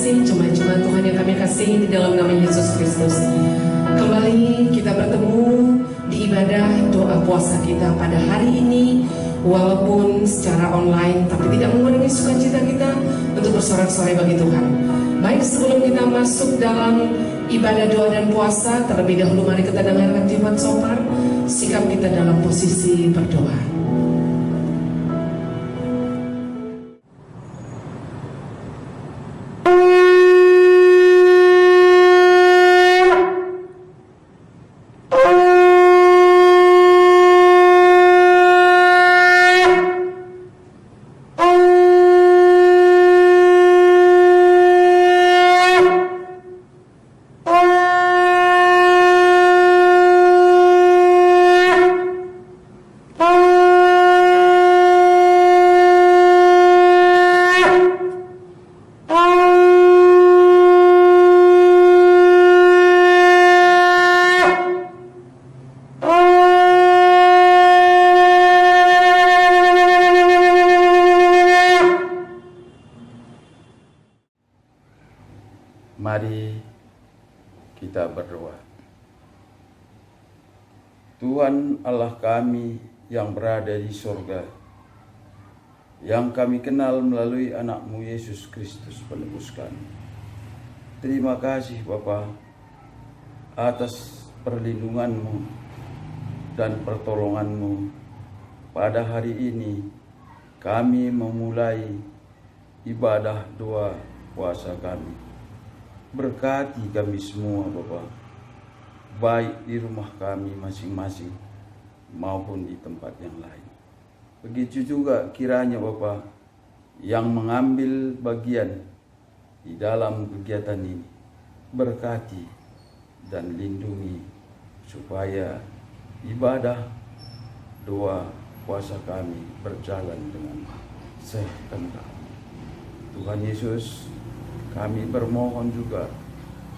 kasih, jemaat-jemaat Tuhan yang kami kasih di dalam nama Yesus Kristus. Kembali kita bertemu di ibadah doa puasa kita pada hari ini, walaupun secara online, tapi tidak mengurangi sukacita kita untuk bersorak-sorai bagi Tuhan. Baik, sebelum kita masuk dalam ibadah doa dan puasa, terlebih dahulu mari kita dengarkan Jemaat Sopar, sikap kita dalam posisi berdoa. Mari kita berdoa. Tuhan Allah kami yang berada di sorga, yang kami kenal melalui anak-Mu Yesus Kristus penebus kami. Terima kasih Bapa atas perlindungan-Mu dan pertolongan-Mu. Pada hari ini kami memulai ibadah doa puasa kami. Berkati kami semua Bapa, baik di rumah kami masing-masing maupun di tempat yang lain. Begitu juga kiranya Bapa yang mengambil bagian di dalam kegiatan ini, berkati dan lindungi supaya ibadah doa puasa kami berjalan dengan sehat dan damai. Tuhan Yesus, kami bermohon juga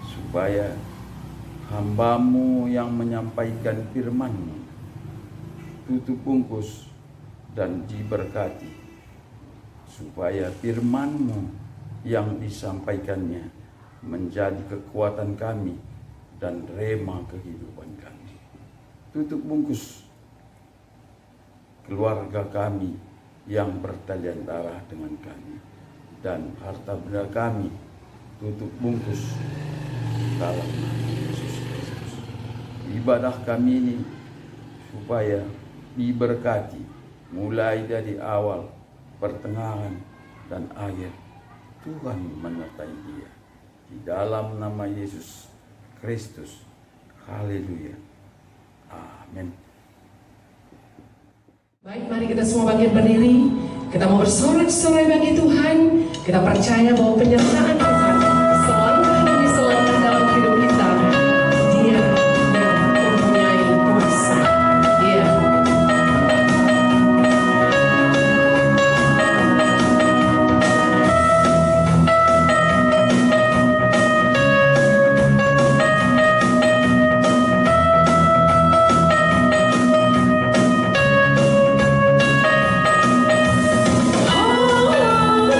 supaya hamba-Mu yang menyampaikan firman-Mu tutup bungkus dan diberkati, supaya firman-Mu yang disampaikannya menjadi kekuatan kami dan rema kehidupan kami. Tutup bungkus keluarga kami yang bertalian darah dengan kami dan harta benda kami. Tutup bungkus dalam nama Yesus Kristus. Ibadah kami ini supaya diberkati mulai dari awal, pertengahan, dan akhir. Tuhan menyertai dia. Di dalam nama Yesus Kristus. Haleluya. Amin. Baik, mari kita semua bangkit berdiri. Kita mau bersorak-sorai bagi Tuhan. Kita percaya bahwa penyertaan Tuhan selalu kami selalu dalam hidup kita. Dia yang mempunyai kuasa. Dia. Oh,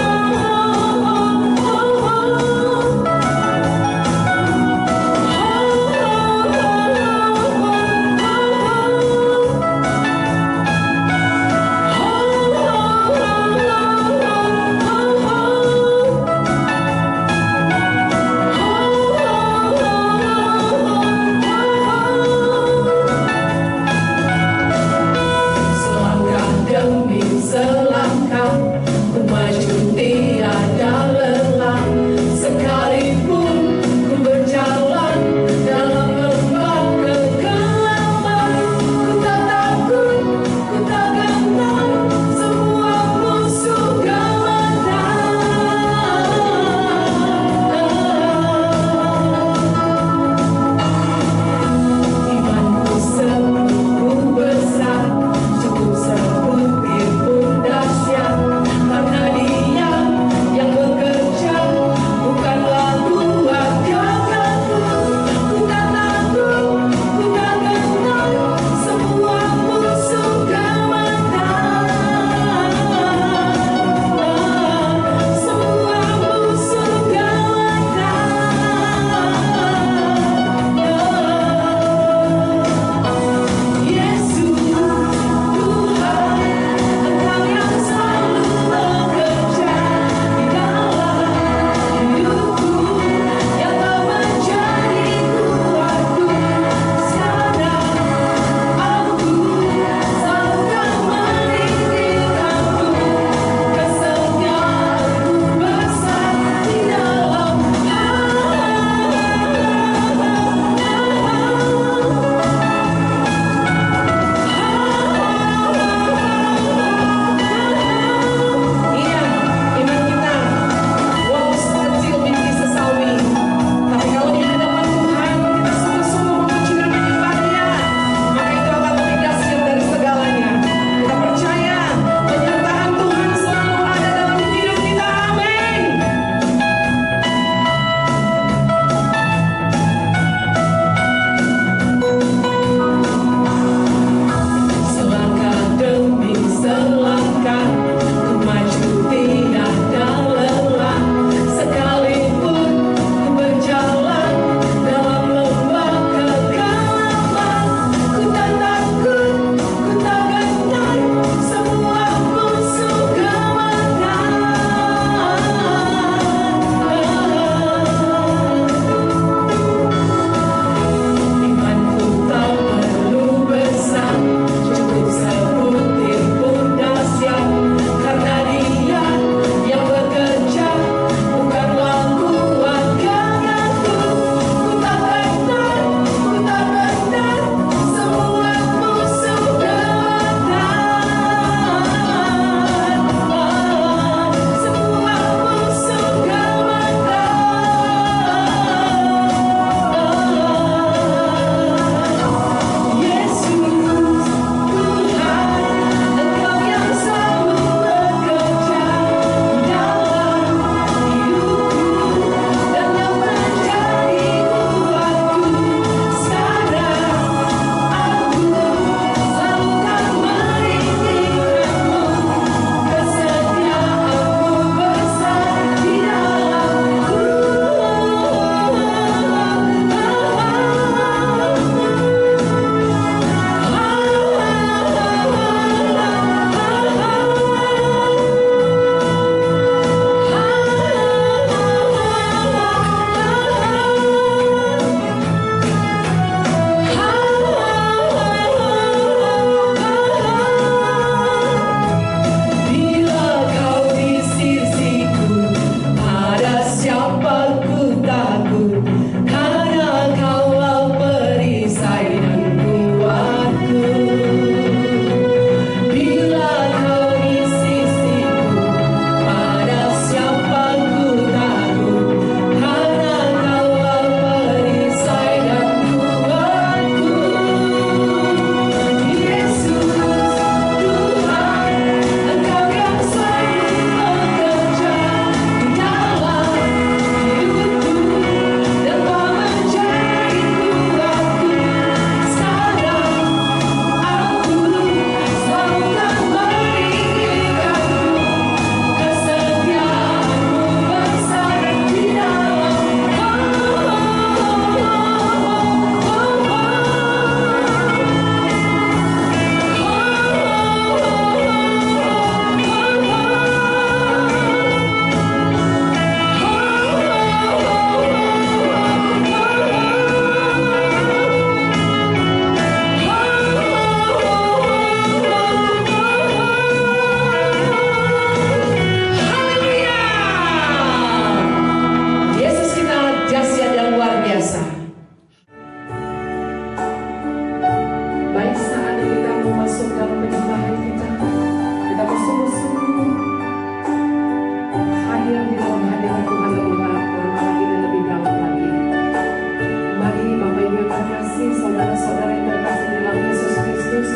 saudara yang terkasih di dalam Yesus Kristus,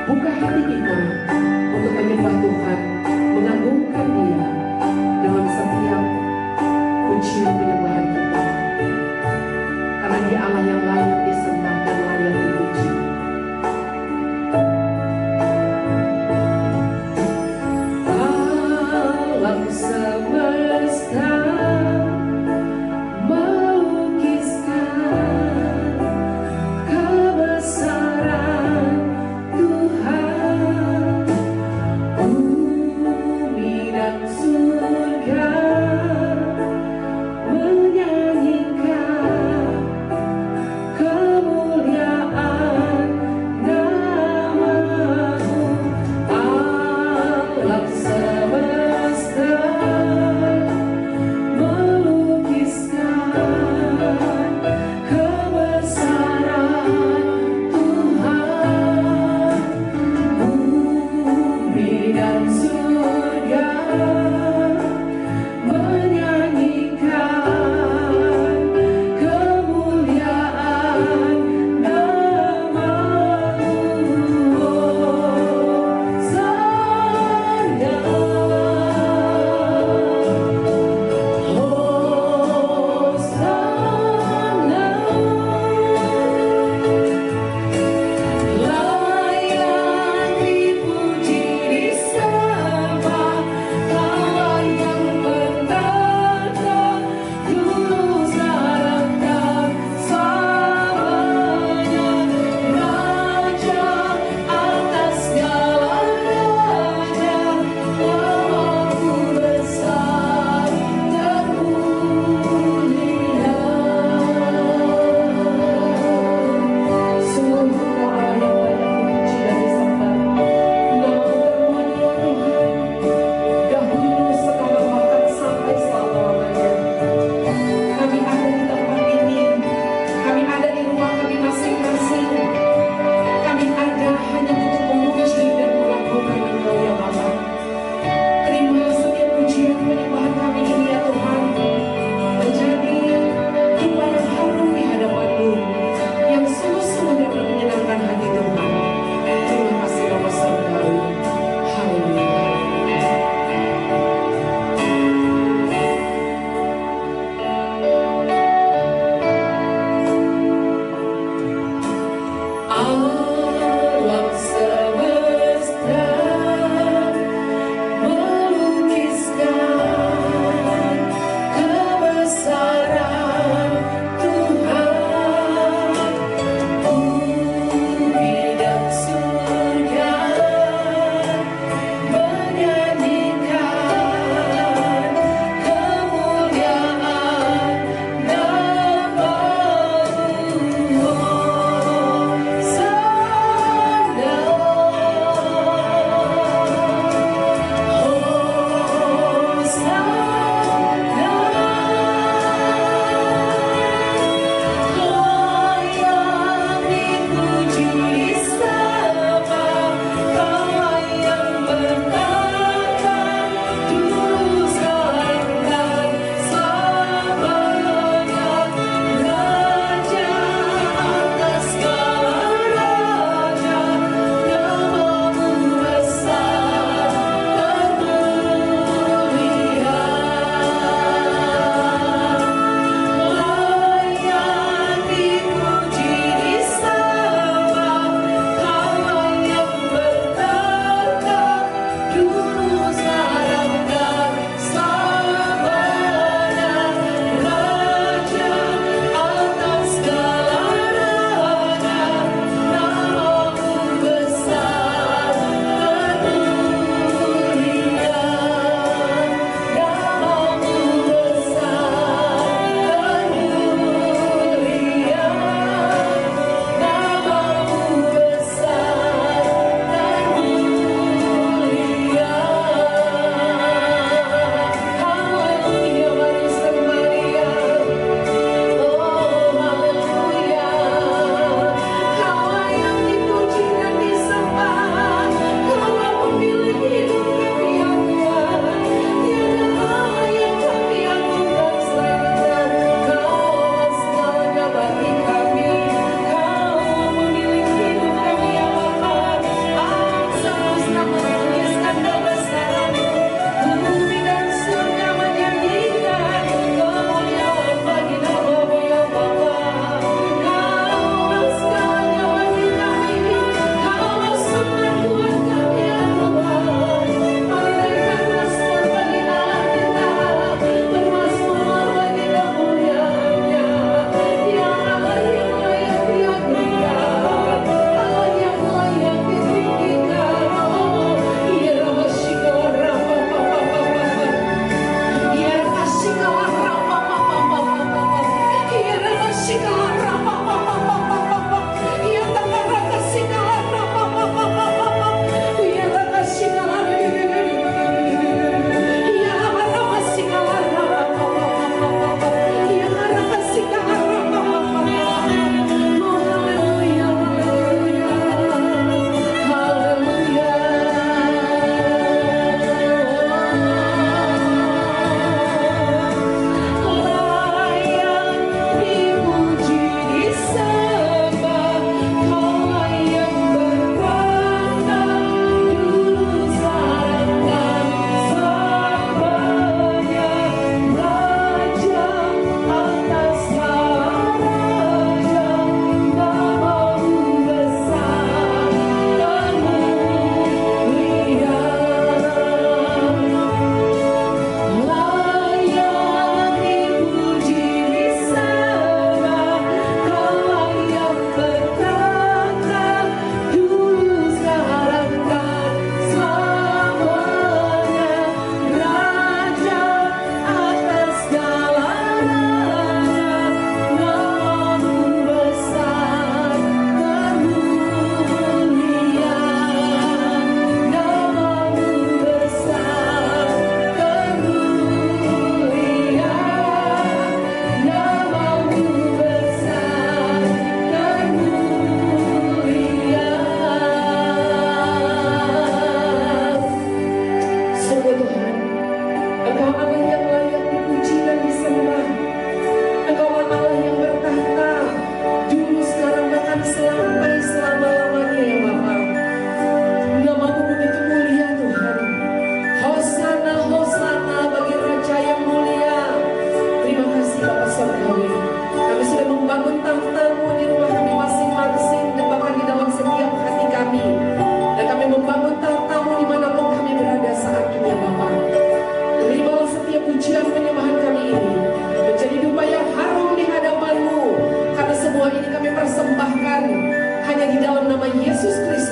buka hati kita untuk menyembah Tuhan, mengagungkan Dia dalam setiap pujian penyembahan kita. Karena Dia Allah yang layak disembah dan layak dipuji. Alam semesta melukiskan kebesaran Tuhan.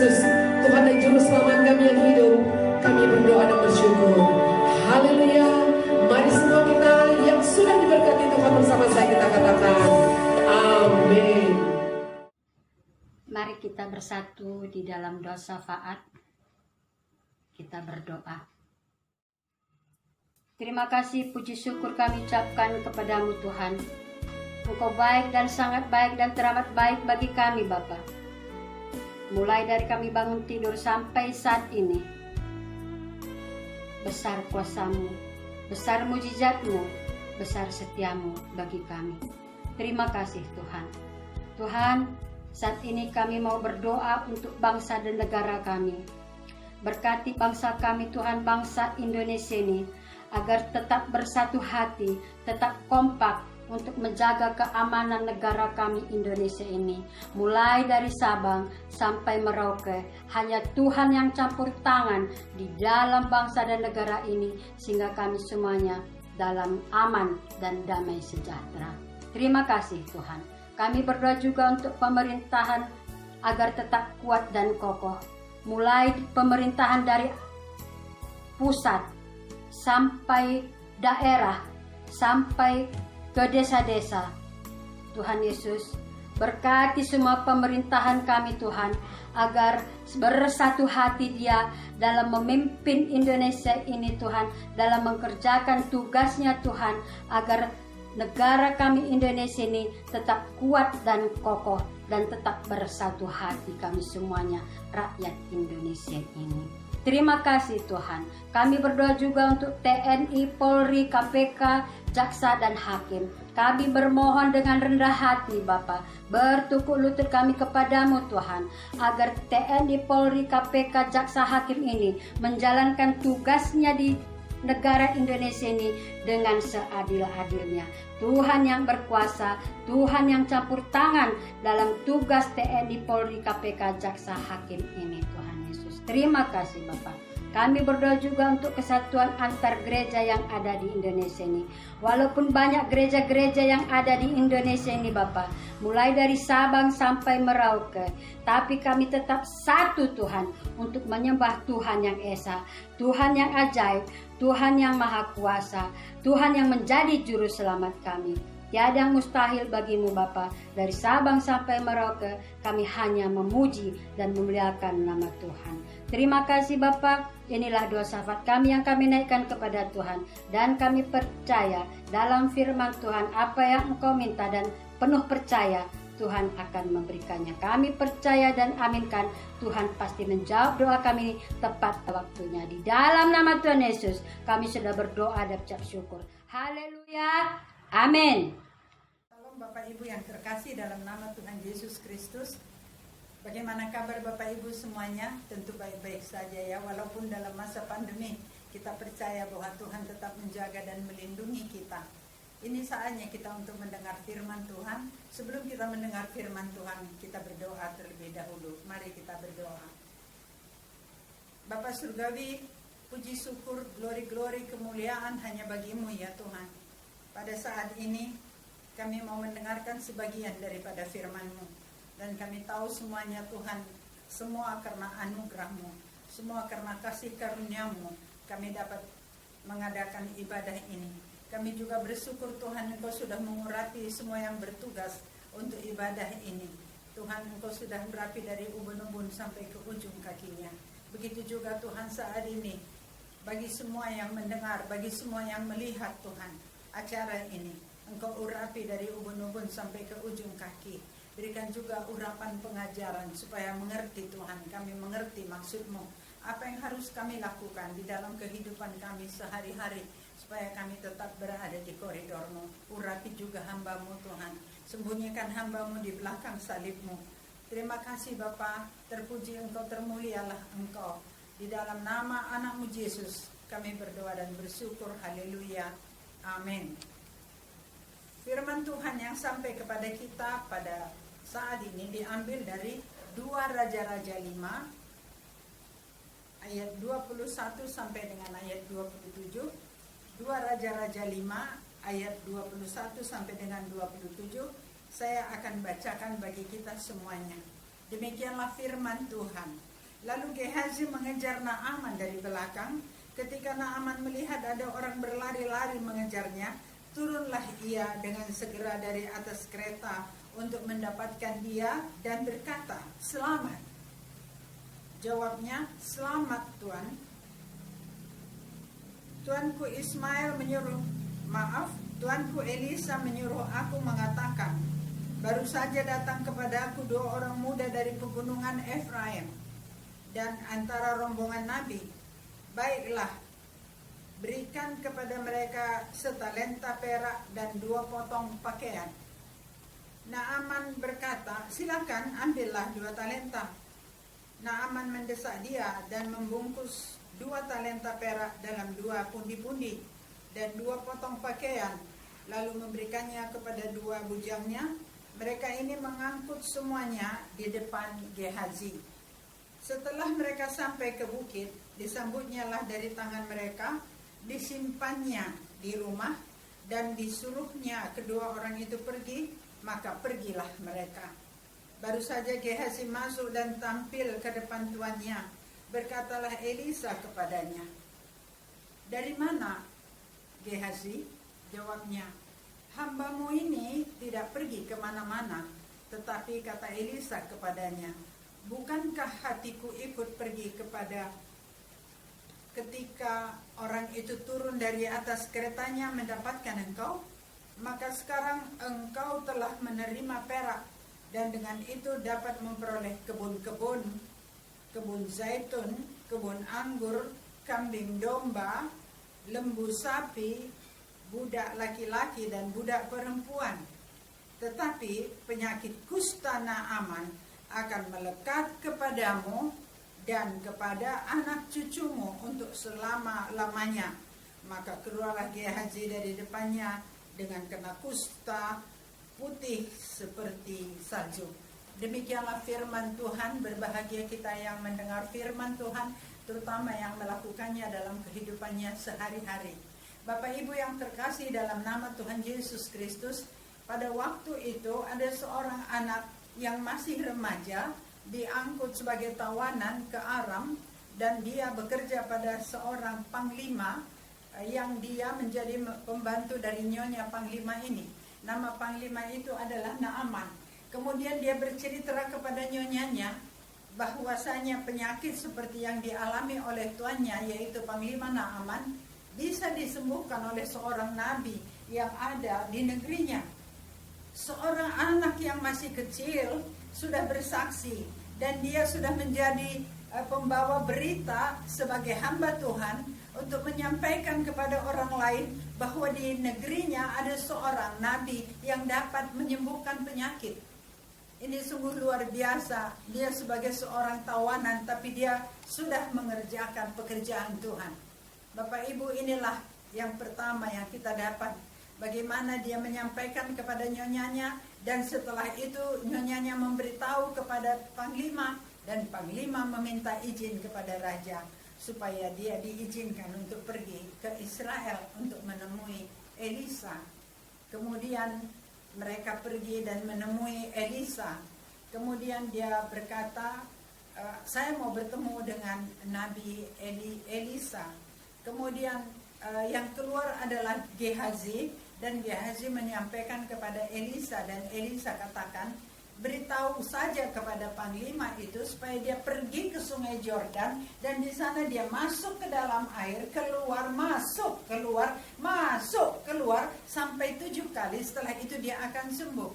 Yesus, Tuhan dan Juru Selamat kami yang hidup, kami berdoa dan bersyukur. Haleluya. Mari semua kita yang sudah diberkati Tuhan bersama saya kita katakan amin. Mari kita bersatu di dalam doa syafaat. Kita berdoa. Terima kasih, puji syukur kami ucapkan kepadamu Tuhan. Engkau baik dan sangat baik dan teramat baik bagi kami Bapa. Mulai dari kami bangun tidur sampai saat ini. Besar kuasamu, besar mujizatmu, besar setiamu bagi kami. Terima kasih Tuhan. Tuhan, saat ini kami mau berdoa untuk bangsa dan negara kami. Berkati bangsa kami Tuhan, bangsa Indonesia ini, agar tetap bersatu hati, tetap kompak untuk menjaga keamanan negara kami Indonesia ini. Mulai dari Sabang sampai Merauke, hanya Tuhan yang campur tangan di dalam bangsa dan negara ini, sehingga kami semuanya dalam aman dan damai sejahtera. Terima kasih Tuhan. Kami berdoa juga untuk pemerintahan agar tetap kuat dan kokoh. Mulai pemerintahan dari pusat sampai daerah, sampai ke desa-desa. Tuhan Yesus, berkati semua pemerintahan kami Tuhan, agar bersatu hati dia dalam memimpin Indonesia ini Tuhan, dalam mengerjakan tugasnya Tuhan, agar negara kami Indonesia ini tetap kuat dan kokoh, dan tetap bersatu hati kami semuanya, rakyat Indonesia ini. Terima kasih Tuhan. Kami berdoa juga untuk TNI, Polri, KPK, Jaksa dan Hakim. Kami bermohon dengan rendah hati Bapa, bertukuk lutut kami kepadamu Tuhan, agar TNI, Polri, KPK, Jaksa, Hakim ini menjalankan tugasnya di negara Indonesia ini dengan seadil-adilnya. Tuhan yang berkuasa, Tuhan yang campur tangan dalam tugas TNI, Polri, KPK, Jaksa, Hakim ini Tuhan Yesus. Terima kasih Bapak. Kami berdoa juga untuk kesatuan antar gereja yang ada di Indonesia ini. Walaupun banyak gereja-gereja yang ada di Indonesia ini Bapak, mulai dari Sabang sampai Merauke, tapi kami tetap satu Tuhan untuk menyembah Tuhan yang Esa, Tuhan yang ajaib, Tuhan yang maha kuasa, Tuhan yang menjadi juru selamat kami. Tiada yang mustahil bagimu Bapa. Dari Sabang sampai Merauke, kami hanya memuji dan memuliakan nama Tuhan. Terima kasih Bapa. Inilah doa syafaat kami yang kami naikkan kepada Tuhan. Dan kami percaya dalam firman Tuhan, apa yang Engkau minta dan penuh percaya, Tuhan akan memberikannya. Kami percaya dan aminkan, Tuhan pasti menjawab doa kami tepat waktunya. Di dalam nama Tuhan Yesus, kami sudah berdoa dan ucap syukur. Haleluya. Amin. Salam Bapak Ibu yang terkasih dalam nama Tuhan Yesus Kristus. Bagaimana kabar Bapak Ibu semuanya? Tentu baik-baik saja ya, walaupun dalam masa pandemi kita percaya bahwa Tuhan tetap menjaga dan melindungi kita. Ini saatnya kita untuk mendengar firman Tuhan. Sebelum kita mendengar firman Tuhan, kita berdoa terlebih dahulu. Mari kita berdoa. Bapa Surgawi, puji syukur, glori-glori, kemuliaan hanya bagimu ya Tuhan. Pada saat ini kami mau mendengarkan sebagian daripada firman-Mu, dan kami tahu semuanya Tuhan, semua karena anugerah-Mu, semua karena kasih karunia-Mu kami dapat mengadakan ibadah ini. Kami juga bersyukur Tuhan, Engkau sudah mengurapi semua yang bertugas untuk ibadah ini. Tuhan, Engkau sudah merapi dari ubun-ubun sampai ke ujung kakinya. Begitu juga Tuhan saat ini, bagi semua yang mendengar, bagi semua yang melihat Tuhan acara ini, Engkau urapi dari ubun-ubun sampai ke ujung kaki. Berikan juga urapan pengajaran supaya mengerti Tuhan, kami mengerti maksud-Mu, apa yang harus kami lakukan di dalam kehidupan kami sehari-hari, supaya kami tetap berada di koridor-Mu. Urapi juga hamba-Mu Tuhan, sembunyikan hamba-Mu di belakang salib-Mu. Terima kasih Bapa, terpuji Engkau, termulialah Engkau. Di dalam nama anak-Mu Yesus kami berdoa dan bersyukur, haleluya, amin. Firman Tuhan yang sampai kepada kita pada saat ini diambil dari 2 Raja-Raja 5 ayat 21 sampai dengan ayat 27. 2 Raja-Raja 5 ayat 21 sampai dengan 27. Saya akan bacakan bagi kita semuanya. Demikianlah firman Tuhan. Lalu Gehazi mengejar Naaman dari belakang. Ketika Naaman melihat ada orang berlari-lari mengejarnya, turunlah ia dengan segera dari atas kereta untuk mendapatkan dia dan berkata, "Selamat." Jawabnya, "Selamat, Tuan." Tuanku Elisa menyuruh aku mengatakan, baru saja datang kepadaku 2 orang muda dari pegunungan Efraim dan antara rombongan Nabi. Baiklah, berikan kepada mereka setalenta perak dan 2 potong pakaian. Naaman berkata, "Silakan, ambillah 2 talenta." Naaman mendesak dia dan membungkus 2 talenta perak dalam 2 pundi-pundi dan 2 potong pakaian, lalu memberikannya kepada 2 bujangnya. Mereka ini mengangkut semuanya di depan Gehazi. Setelah mereka sampai ke bukit, disambutnya lah dari tangan mereka, disimpannya di rumah, dan disuruhnya kedua orang itu pergi, maka pergilah mereka. Baru saja Gehazi masuk dan tampil ke depan tuannya, berkatalah Elisa kepadanya, "Dari mana, Gehazi?" Jawabnya, "Hambamu ini tidak pergi kemana-mana." Tetapi kata Elisa kepadanya, "Bukankah hatiku ikut pergi ketika orang itu turun dari atas keretanya mendapatkan engkau? Maka sekarang engkau telah menerima perak, dan dengan itu dapat memperoleh kebun-kebun, kebun zaitun, kebun anggur, kambing domba, lembu sapi, budak laki-laki dan budak perempuan. Tetapi penyakit kusta Naaman akan melekat kepadamu dan kepada anak cucumu untuk selama-lamanya." Maka keluarlah Gehazi dari depannya dengan kena kusta putih seperti salju. Demikianlah firman Tuhan. Berbahagia kita yang mendengar firman Tuhan, terutama yang melakukannya dalam kehidupannya sehari-hari. Bapak Ibu yang terkasih dalam nama Tuhan Yesus Kristus, pada waktu itu ada seorang anak yang masih remaja diangkut sebagai tawanan ke Aram, dan dia bekerja pada seorang panglima yang dia menjadi pembantu dari nyonya panglima ini. Nama panglima itu adalah Naaman. Kemudian dia bercerita kepada nyonyanya bahwasanya penyakit seperti yang dialami oleh tuannya, yaitu panglima Naaman, bisa disembuhkan oleh seorang nabi yang ada di negerinya. Seorang anak yang masih kecil sudah bersaksi, dan dia sudah menjadi pembawa berita sebagai hamba Tuhan untuk menyampaikan kepada orang lain bahwa di negerinya ada seorang nabi yang dapat menyembuhkan penyakit. Ini sungguh luar biasa. Dia sebagai seorang tawanan, tapi dia sudah mengerjakan pekerjaan Tuhan. Bapak Ibu, inilah yang pertama yang kita dapat, bagaimana dia menyampaikan kepada nyonyanya, dan setelah itu nyonyanya memberitahu kepada panglima, dan panglima meminta izin kepada raja supaya dia diizinkan untuk pergi ke Israel untuk menemui Elisa. Kemudian mereka pergi dan menemui Elisa. Kemudian dia berkata, "Saya mau bertemu dengan Nabi Elisa." Kemudian yang keluar adalah Gehazi, dan Gehazi menyampaikan kepada Elisa, dan Elisa katakan, "Beritahu saja kepada panglima itu supaya dia pergi ke sungai Yordan, dan di sana dia masuk ke dalam air, keluar, masuk, keluar, masuk, keluar, sampai 7 kali. Setelah itu dia akan sembuh."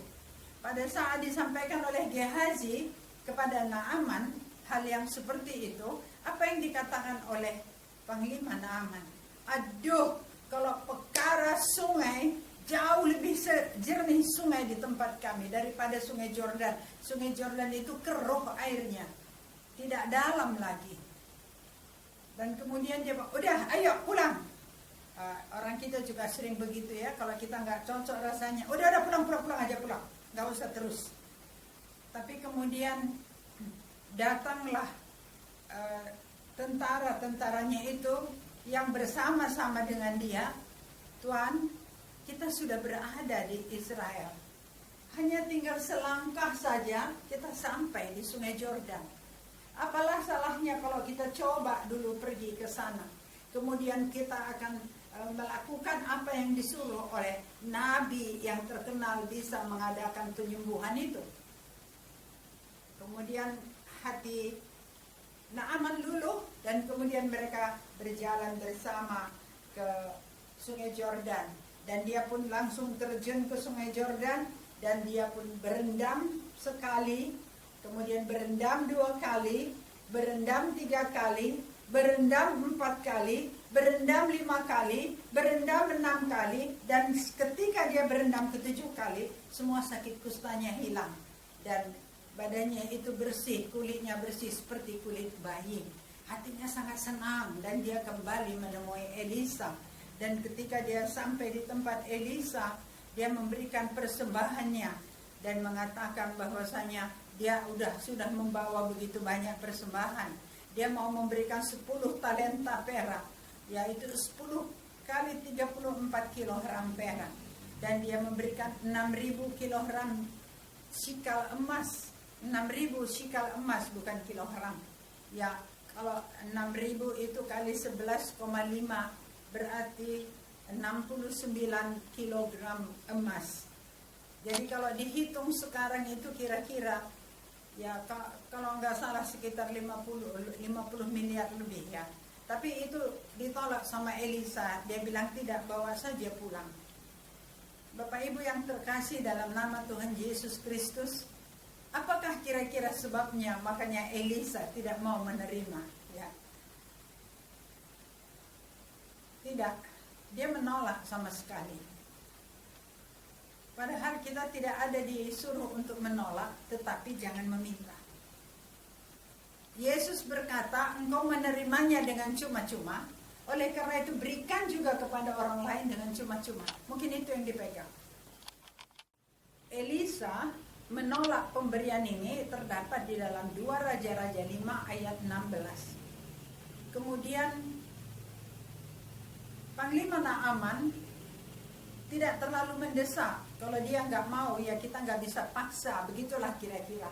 Pada saat disampaikan oleh Gehazi kepada Naaman hal yang seperti itu, apa yang dikatakan oleh panglima Naaman? "Aduh, kalau perkara sungai, jauh lebih jernih sungai di tempat kami daripada sungai Yordan. Sungai Yordan itu keruh airnya, tidak dalam lagi." Dan kemudian dia bilang, "Udah, ayo pulang." Orang kita juga sering begitu ya, kalau kita nggak cocok rasanya, udah pulang aja, pulang, nggak usah terus. Tapi kemudian datanglah tentara-tentaranya itu yang bersama-sama dengan dia. "Tuan, kita sudah berada di Israel. Hanya tinggal selangkah saja kita sampai di sungai Yordan. Apalah salahnya kalau kita coba dulu pergi ke sana. Kemudian kita akan melakukan apa yang disuruh oleh nabi yang terkenal bisa mengadakan penyembuhan itu. Kemudian hati Naaman luluh dan kemudian mereka berjalan bersama ke Sungai Yordan, dan dia pun langsung terjun ke Sungai Yordan, dan dia pun berendam sekali, kemudian berendam 2 kali, berendam 3 kali, berendam 4 kali, berendam 5 kali, berendam 6 kali, dan ketika dia berendam ke-7 kali, semua sakit kustanya hilang dan badannya itu bersih, kulitnya bersih seperti kulit bayi. Hatinya sangat senang dan dia kembali menemui Elisa. Dan ketika dia sampai di tempat Elisa, dia memberikan persembahannya dan mengatakan bahwasanya dia sudah membawa begitu banyak persembahan. Dia mau memberikan 10 talenta perak, yaitu 10 kali 34 kilogram perak. Dan dia memberikan 6.000 kilogram sikal emas. 6.000 sikal emas, bukan kilogram. Ya, kalau 6.000 itu kali 11,5 berarti 69 kilogram emas. Jadi kalau dihitung sekarang itu kira-kira ya kalau nggak salah sekitar 50 miliar lebih ya. Tapi itu ditolak sama Elisa. Dia bilang tidak, bawa saja pulang. Bapak Ibu yang terkasih dalam nama Tuhan Yesus Kristus, apakah kira-kira sebabnya makanya Elisa tidak mau menerima? Ya. Tidak, dia menolak sama sekali. Padahal kita tidak ada disuruh untuk menolak, tetapi jangan meminta. Yesus berkata, engkau menerimanya dengan cuma-cuma, oleh karena itu berikan juga kepada orang lain dengan cuma-cuma. Mungkin itu yang dipegang. Elisa menolak pemberian ini terdapat di dalam 2 Raja-Raja 5 ayat 16. Kemudian Panglima Naaman tidak terlalu mendesak. Kalau dia nggak mau, ya kita nggak bisa paksa. Begitulah kira-kira.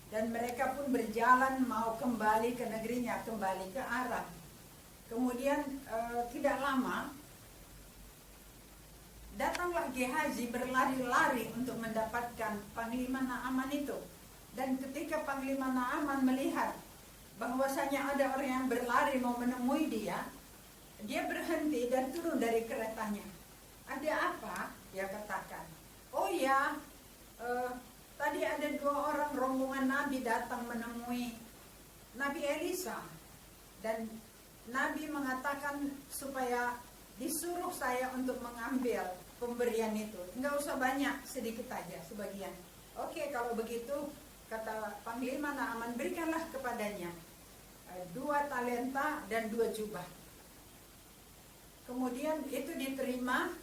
Dan mereka pun berjalan mau kembali ke negerinya, kembali ke Aram. Kemudian tidak lama datanglah Gehazi berlari-lari untuk mendapatkan Panglima Naaman itu. Dan ketika Panglima Naaman melihat bahwasanya ada orang yang berlari mau menemui dia, dia berhenti dan turun dari keretanya. Ada apa? Dia katakan, oh ya, tadi ada 2 orang rombongan Nabi datang menemui Nabi Elisa. Dan Nabi mengatakan supaya disuruh saya untuk mengambil pemberian itu. Enggak usah banyak, sedikit aja, sebagian. Oke, kalau begitu, kata Panglima Naaman, berikanlah kepadanya 2 talenta dan 2 jubah. Kemudian itu diterima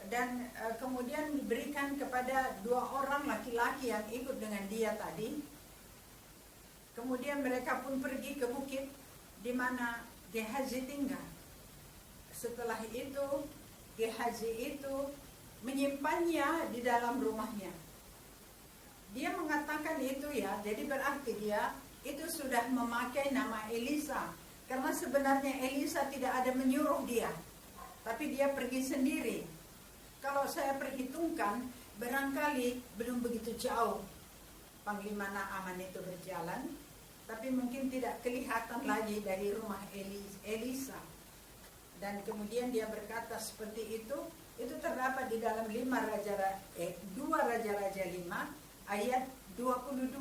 dan kemudian diberikan kepada 2 orang laki-laki yang ikut dengan dia tadi. Kemudian mereka pun pergi ke bukit di mana Gehazi tinggal. Setelah itu Gehazi itu menyimpannya di dalam rumahnya. Dia mengatakan itu ya, jadi berarti dia itu sudah memakai nama Elisa. Karena sebenarnya Elisa tidak ada menyuruh dia, tapi dia pergi sendiri. Kalau saya perhitungkan, barangkali belum begitu jauh Panglima Naaman itu berjalan, tapi mungkin tidak kelihatan lagi dari rumah Elisa. Dan kemudian dia berkata seperti itu terdapat di dalam 2 Raja-Raja 5 ayat 22.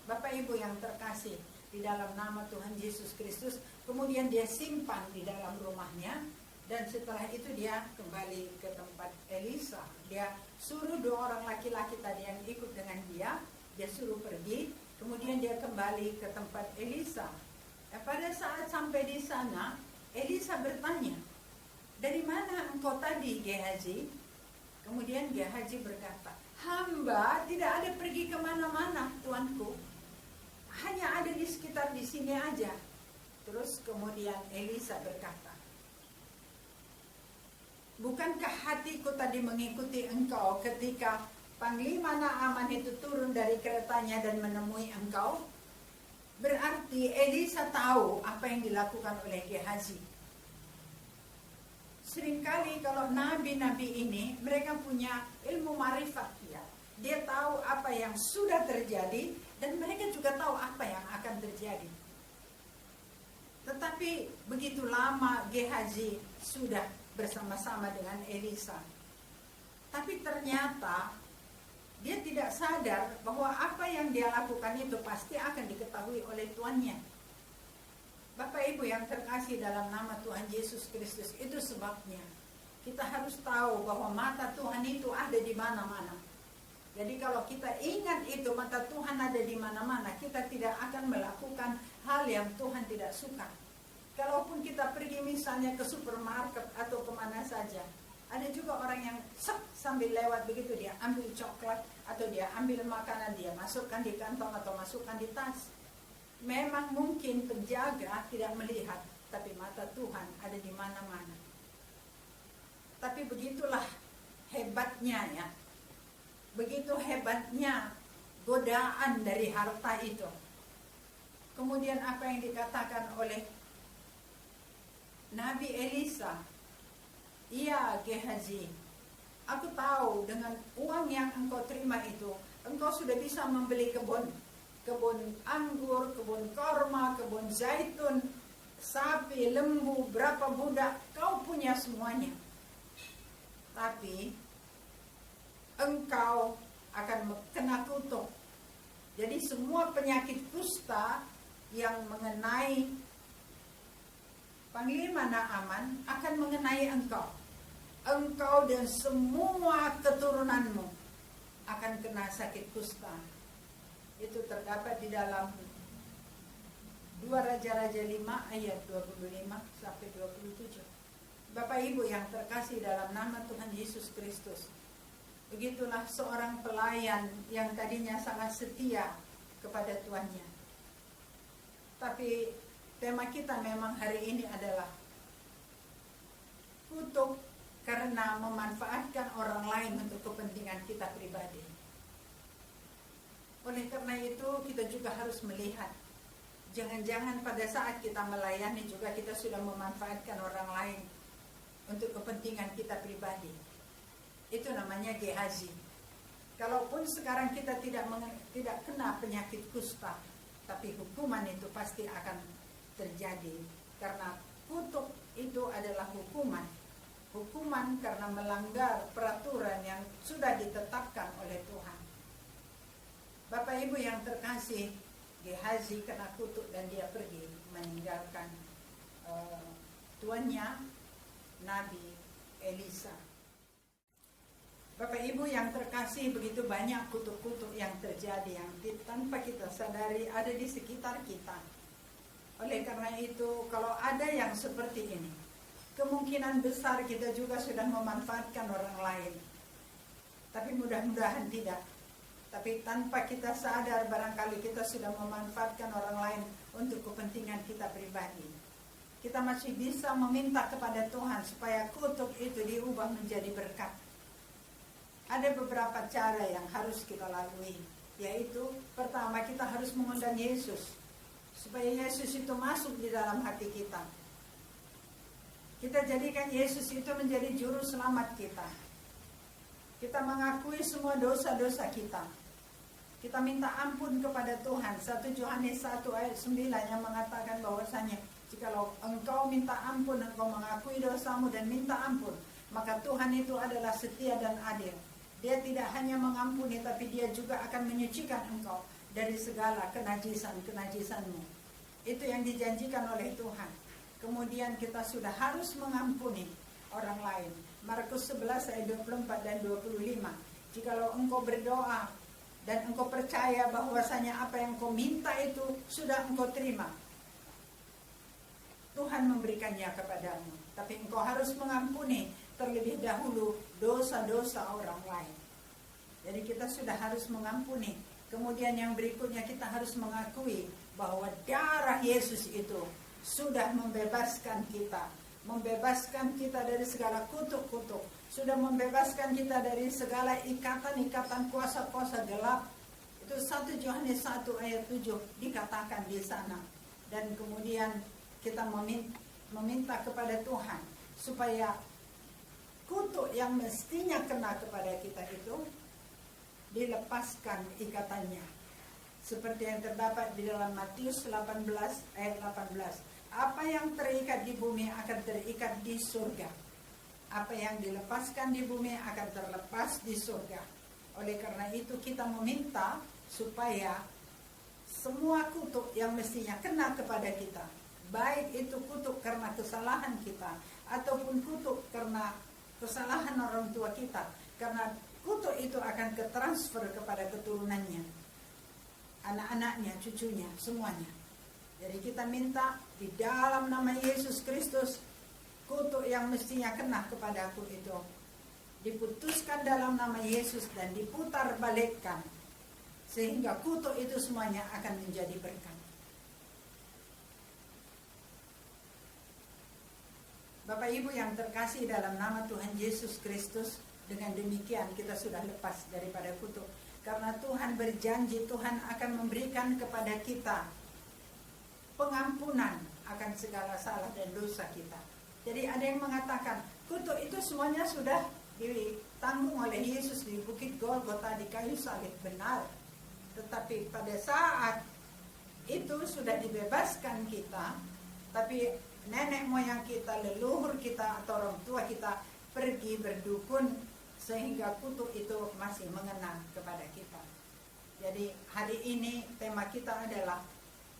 Bapak Ibu yang terkasih di dalam nama Tuhan Yesus Kristus, kemudian dia simpan di dalam rumahnya, dan setelah itu dia kembali ke tempat Elisa. Dia suruh 2 orang laki-laki tadi yang ikut dengan dia suruh pergi, kemudian dia kembali ke tempat Elisa. Pada saat sampai di sana, Elisa bertanya, dari mana engkau tadi, Gehazi? Kemudian Gehazi berkata, hamba tidak ada pergi kemana-mana, tuanku. Hanya ada di sekitar di sini aja. Terus kemudian Elisa berkata, bukankah hatiku tadi mengikuti engkau ketika Panglima Naaman itu turun dari keretanya dan menemui engkau? Berarti Elisa tahu apa yang dilakukan oleh Gehazi. Seringkali kalau nabi-nabi ini mereka punya ilmu marifat ya. Dia tahu apa yang sudah terjadi dan mereka juga tahu apa yang akan terjadi. Tetapi begitu lama Gehazi sudah bersama-sama dengan Elisa. Tapi ternyata dia tidak sadar bahwa apa yang dia lakukan itu pasti akan diketahui oleh tuannya. Bapak Ibu yang terkasih dalam nama Tuhan Yesus Kristus, itu sebabnya kita harus tahu bahwa mata Tuhan itu ada di mana-mana. Jadi kalau kita ingat itu mata Tuhan ada di mana-mana, kita tidak akan melakukan hal yang Tuhan tidak suka. Kalaupun kita pergi misalnya ke supermarket atau kemana saja, ada juga orang yang sambil lewat begitu dia ambil coklat atau dia ambil makanan, dia masukkan di kantong atau masukkan di tas. Memang mungkin penjaga tidak melihat, tapi mata Tuhan ada di mana-mana. Tapi begitulah hebatnya ya. Begitu hebatnya godaan dari harta itu. Kemudian apa yang dikatakan oleh Nabi Elisa? Iya Gehazi, aku tahu dengan uang yang engkau terima itu, engkau sudah bisa membeli kebun anggur, kebun korma, kebun zaitun, sapi, lembu, berapa budak, kau punya semuanya. Tapi engkau akan kena kutuk. Jadi semua penyakit kusta yang mengenai Panglima Naaman akan mengenai engkau. Engkau dan semua keturunanmu akan kena sakit kusta. Itu terdapat di dalam 2 Raja-Raja 5 ayat 25 sampai 27. Bapak Ibu yang terkasih dalam nama Tuhan Yesus Kristus, begitulah seorang pelayan yang tadinya sangat setia kepada tuannya. Tapi tema kita memang hari ini adalah kutuk karena memanfaatkan orang lain untuk kepentingan kita pribadi. Oleh karena itu kita juga harus melihat, jangan-jangan pada saat kita melayani juga kita sudah memanfaatkan orang lain untuk kepentingan kita pribadi. Itu namanya Gehazi. Kalaupun sekarang kita tidak kena penyakit kusta, tapi hukuman itu pasti akan terjadi. Karena kutuk itu adalah hukuman. Hukuman karena melanggar peraturan yang sudah ditetapkan oleh Tuhan. Bapak Ibu yang terkasih, Gehazi kena kutuk dan dia pergi meninggalkan tuannya Nabi Elisa. Bapak Ibu yang terkasih, begitu banyak kutuk-kutuk yang terjadi yang tanpa kita sadari ada di sekitar kita. Oleh karena itu, kalau ada yang seperti ini, kemungkinan besar kita juga sudah memanfaatkan orang lain. Tapi mudah-mudahan tidak. Tapi tanpa kita sadar barangkali kita sudah memanfaatkan orang lain untuk kepentingan kita pribadi. Kita masih bisa meminta kepada Tuhan supaya kutuk itu diubah menjadi berkat. Ada beberapa cara yang harus kita lalui, yaitu pertama kita harus mengundang Yesus supaya Yesus itu masuk di dalam hati kita. Kita jadikan Yesus itu menjadi juru selamat kita. Kita mengakui semua dosa-dosa kita. Kita minta ampun kepada Tuhan. 1 Yohanes 1 ayat 9 yang mengatakan bahwasanya jikalau engkau minta ampun, engkau mengakui dosamu dan minta ampun, maka Tuhan itu adalah setia dan adil. Dia tidak hanya mengampuni, tapi dia juga akan menyucikan engkau dari segala kenajisan-kenajisanmu. Itu yang dijanjikan oleh Tuhan. Kemudian kita sudah harus mengampuni orang lain. Markus 11 ayat 24 dan 25. Jikalau engkau berdoa dan engkau percaya bahwasanya apa yang engkau minta itu sudah engkau terima, Tuhan memberikannya kepadamu. Tapi engkau harus mengampuni terlebih dahulu dosa-dosa orang lain. Jadi kita sudah harus mengampuni. Kemudian yang berikutnya kita harus mengakui bahwa darah Yesus itu sudah membebaskan kita dari segala kutuk-kutuk, sudah membebaskan kita dari segala ikatan-ikatan kuasa-kuasa gelap. Itu 1 Yohanes 1 ayat 7 dikatakan di sana. Dan kemudian kita meminta kepada Tuhan supaya kutuk yang mestinya kena kepada kita itu dilepaskan ikatannya. Seperti yang terdapat di dalam Matius 18 ayat 18. Apa yang terikat di bumi akan terikat di surga. Apa yang dilepaskan di bumi akan terlepas di surga. Oleh karena itu kita meminta supaya semua kutuk yang mestinya kena kepada kita, baik itu kutuk karena kesalahan kita ataupun kutuk karena kesalahan orang tua kita, karena kutuk itu akan ketransfer kepada keturunannya, anak-anaknya, cucunya, semuanya. Jadi kita minta di dalam nama Yesus Kristus, kutuk yang mestinya kena kepada aku itu diputuskan dalam nama Yesus dan diputar balikkan, sehingga kutuk itu semuanya akan menjadi berkat. Bapak Ibu yang terkasih dalam nama Tuhan Yesus Kristus, dengan demikian kita sudah lepas daripada kutuk. Karena Tuhan berjanji, Tuhan akan memberikan kepada kita pengampunan akan segala salah dan dosa kita. Jadi ada yang mengatakan, kutuk itu semuanya sudah ditanggung oleh Yesus di Bukit Golgota, di kayu salib. Benar. Tetapi pada saat itu sudah dibebaskan kita, tapi nenek moyang kita, leluhur kita atau orang tua kita pergi berdukun, sehingga kutuk itu masih mengena kepada kita. Jadi hari ini tema kita adalah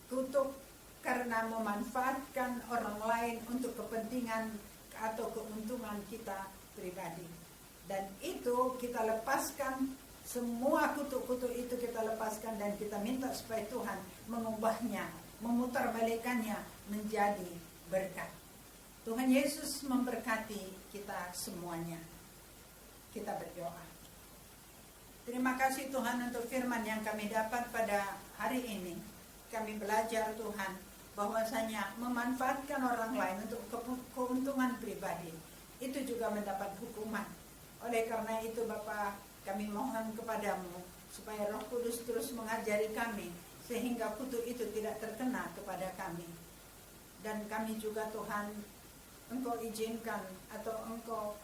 kutuk karena memanfaatkan orang lain untuk kepentingan atau keuntungan kita pribadi. Dan itu kita lepaskan, semua kutuk-kutuk itu kita lepaskan dan kita minta supaya Tuhan mengubahnya, memutarbalikannya menjadi berkat. Tuhan Yesus memberkati kita semuanya. Kita berdoa. Terima kasih Tuhan untuk firman yang kami dapat pada hari ini. Kami belajar Tuhan bahwasanya memanfaatkan orang lain untuk keuntungan pribadi itu juga mendapat hukuman. Oleh karena itu Bapa, kami mohon kepadamu supaya Roh Kudus terus mengajari kami sehingga kutuk itu tidak terkena kepada kami. Dan kami juga Tuhan, Engkau izinkan atau Engkau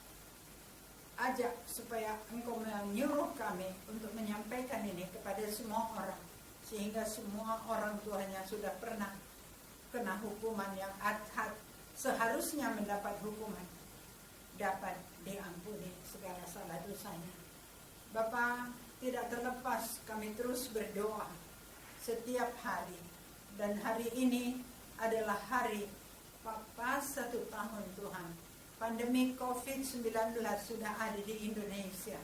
ajak supaya Engkau menyuruh kami untuk menyampaikan ini kepada semua orang, sehingga semua orang Tuhannya sudah pernah kena hukuman yang seharusnya mendapat hukuman, dapat diampuni segala salah dosanya. Bapa, tidak terlepas kami terus berdoa setiap hari, dan hari ini adalah hari pas 1 tahun Tuhan pandemi COVID-19 sudah ada di Indonesia.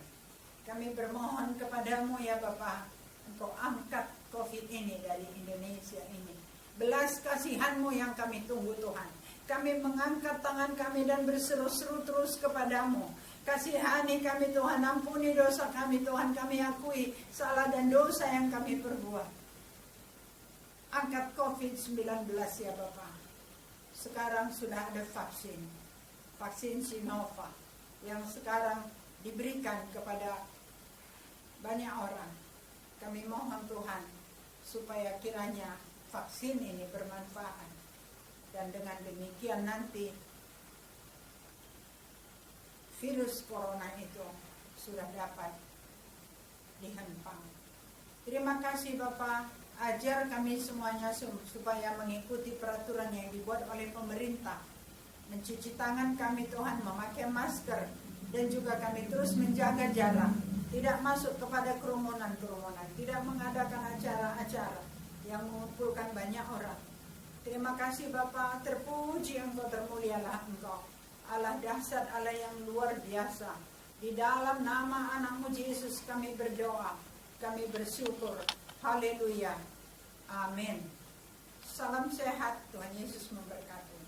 Kami bermohon kepadamu ya Bapa, Engkau angkat COVID ini dari Indonesia ini. Belas kasihan-Mu yang kami tunggu Tuhan. Kami mengangkat tangan kami dan berseru-seru terus kepadamu. Kasihani kami Tuhan, ampuni dosa kami Tuhan. Kami akui salah dan dosa yang kami perbuat. Angkat COVID-19 ya Bapak. Sekarang sudah ada vaksin Sinovac yang sekarang diberikan kepada banyak orang. Kami mohon Tuhan supaya kiranya vaksin ini bermanfaat, dan dengan demikian nanti virus corona itu sudah dapat dihempang. Terima kasih Bapak, ajar kami semuanya supaya mengikuti peraturan yang dibuat oleh pemerintah. Mencuci tangan kami Tuhan, memakai masker, dan juga kami terus menjaga jarak, tidak masuk kepada kerumunan-kerumunan, tidak mengadakan acara-acara yang mengumpulkan banyak orang. Terima kasih Bapa, terpuji Engkau, termulialah Engkau, Allah dahsyat, Allah yang luar biasa. Di dalam nama anak-Mu Yesus kami berdoa, kami bersyukur. Haleluya, amin. Salam sehat, Tuhan Yesus memberkati.